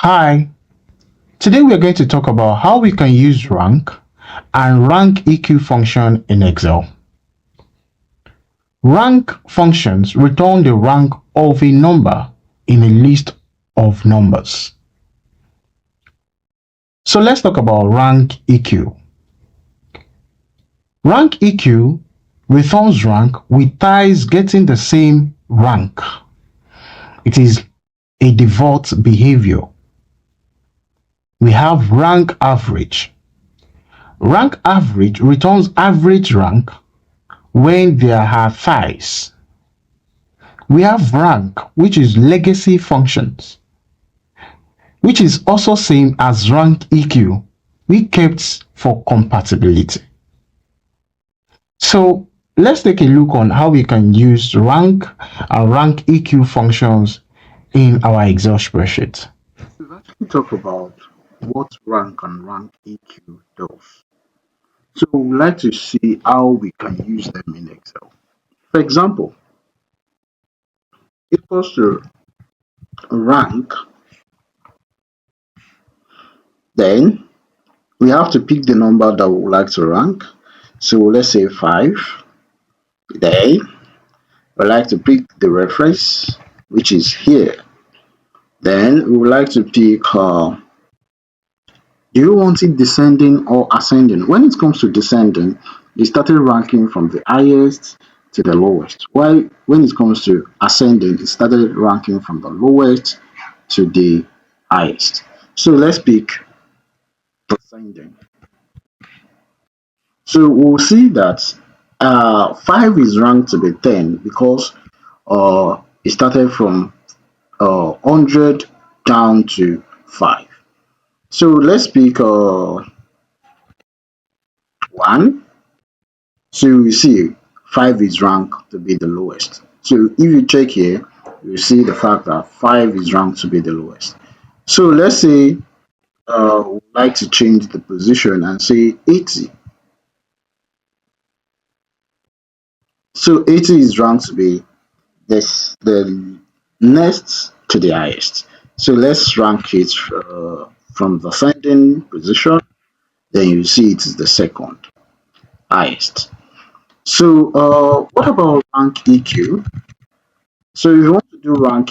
Hi, today we are going to talk about how we can use rank and rank EQ function in Excel. Rank functions return the rank of a number in a list of numbers. So let's talk about rank EQ. Rank EQ returns rank with ties getting the same rank. It is a default behavior. We have rank average. Rank average returns average rank when there are ties. We have rank, which is legacy functions, which is also same as rank EQ, we kept for compatibility. So let's take a look on how we can use rank and rank EQ functions in our Excel spreadsheet. We've actually talked about what rank and rank EQ does. So we'd like to see how we can use them in Excel. For example, equals to rank, then we have to pick the number that we would like to rank. So let's say 5. Then we like to pick the reference, which is here. Then we would like to pick do you want it descending or ascending? When it comes to descending, it started ranking from the highest to the lowest. While when it comes to ascending, it started ranking from the lowest to the highest. So let's pick descending. So we'll see that 5 is ranked to be 10 because it started from 100 down to 5. So let's pick 1. So you see 5 is ranked to be the lowest. So if you check here, you see the fact that 5 is ranked to be the lowest. So let's say we'd like to change the position and say 80. So 80 is ranked to be the next to the highest. So let's rank it from the ascending position. Then you see it is the second highest. So what about rank EQ? So if you want to do rank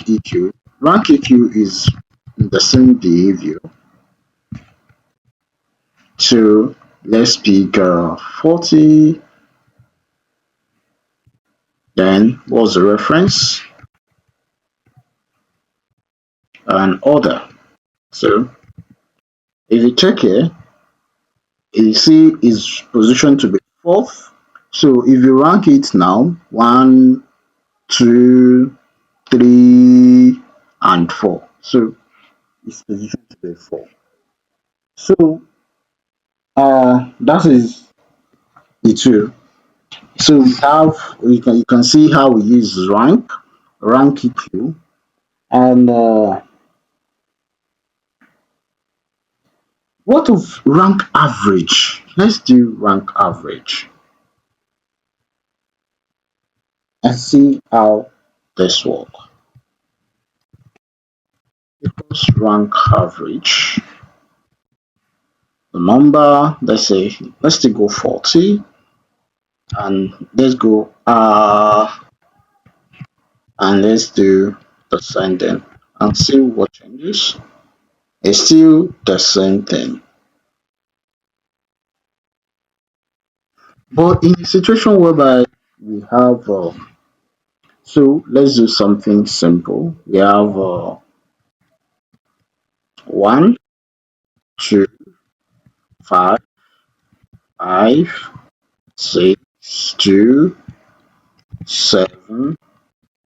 EQ is the same behavior. So let's pick 40. Then what's the reference? And order. So if you check here, you see is positioned to be fourth. So if you rank it now, 1, 2, 3, and 4. So it's positioned to be 4. So that is the two. So we have you can see how we use rank EQ, and what of rank average? Let's do rank average and see how this works. Equals rank average. The number, let's take go 40, and let's go and let's do descending and see what changes. It's still the same thing. But in a situation whereby we have so let's do something simple. We have 1, 2, 5, 5, 6, 2, 7,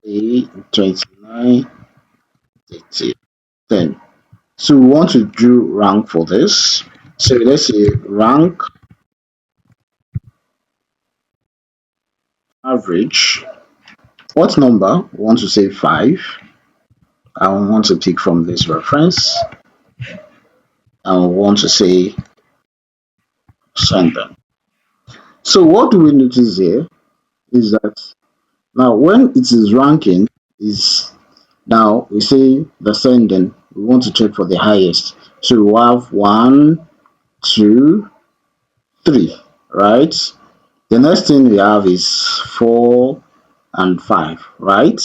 8, 29, 30, 10. So we want to do rank for this. So let's say rank average. What number? We want to say 5. I want to pick from this reference. And we want to say send them. So what do we notice here is that now when it is ranking is now we say descending we want to check for the highest. So we have 1, 2, 3, right? The next thing we have is 4 and 5, right?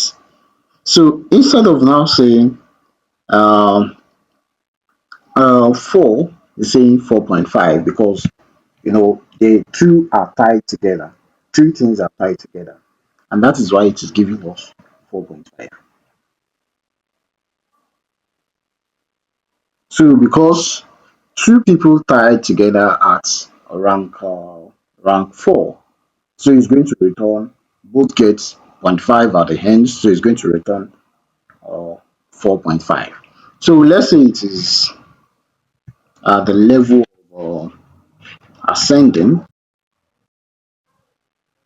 So instead of now saying um, 4, is saying 4.5 because the two are tied together. Two things are tied together, and that is why it is giving us 4.5. So because two people tied together at rank 4, so it's going to return, both get zero point 0.5 at the end, so it's going to return uh, 4.5. So let's say it is at the level of ascending,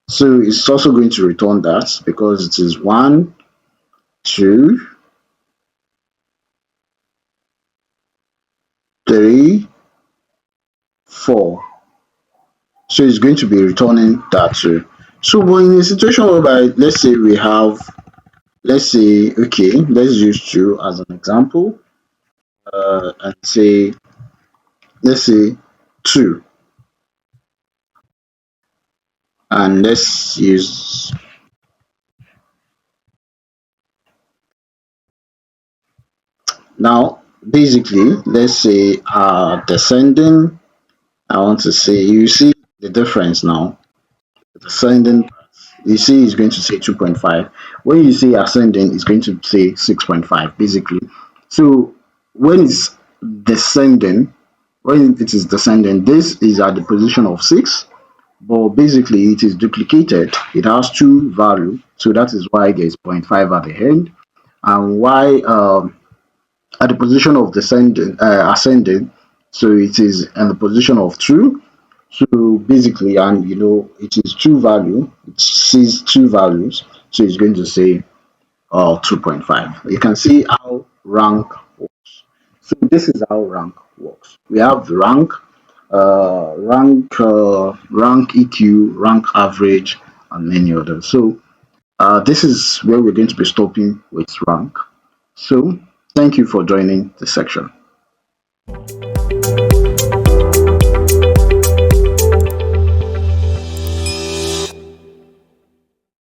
so it's also going to return that because it is 1, 2, 3, 4. So it's going to be returning that too. So but in a situation whereby let's say we have, let's say, okay, let's use 2 as an example, and say, let's say 2, and let's use, now basically let's say descending, I want to say, you see the difference now. Descending, you see it's going to say 2.5. When you say ascending, it's going to say 6.5 basically. So when it's descending, when it is descending, this is at the position of 6, but basically it is duplicated. It has two value, so that is why there is zero point 0.5 at the end. And why at the position of descending, ascending, so it is in the position of 2. So basically, and it is two value, it sees two values, so it's going to say 2.5. You can see how rank works. So this is how rank works. We have rank EQ, rank average, and many others. So this is where we're going to be stopping with rank. So thank you for joining the section.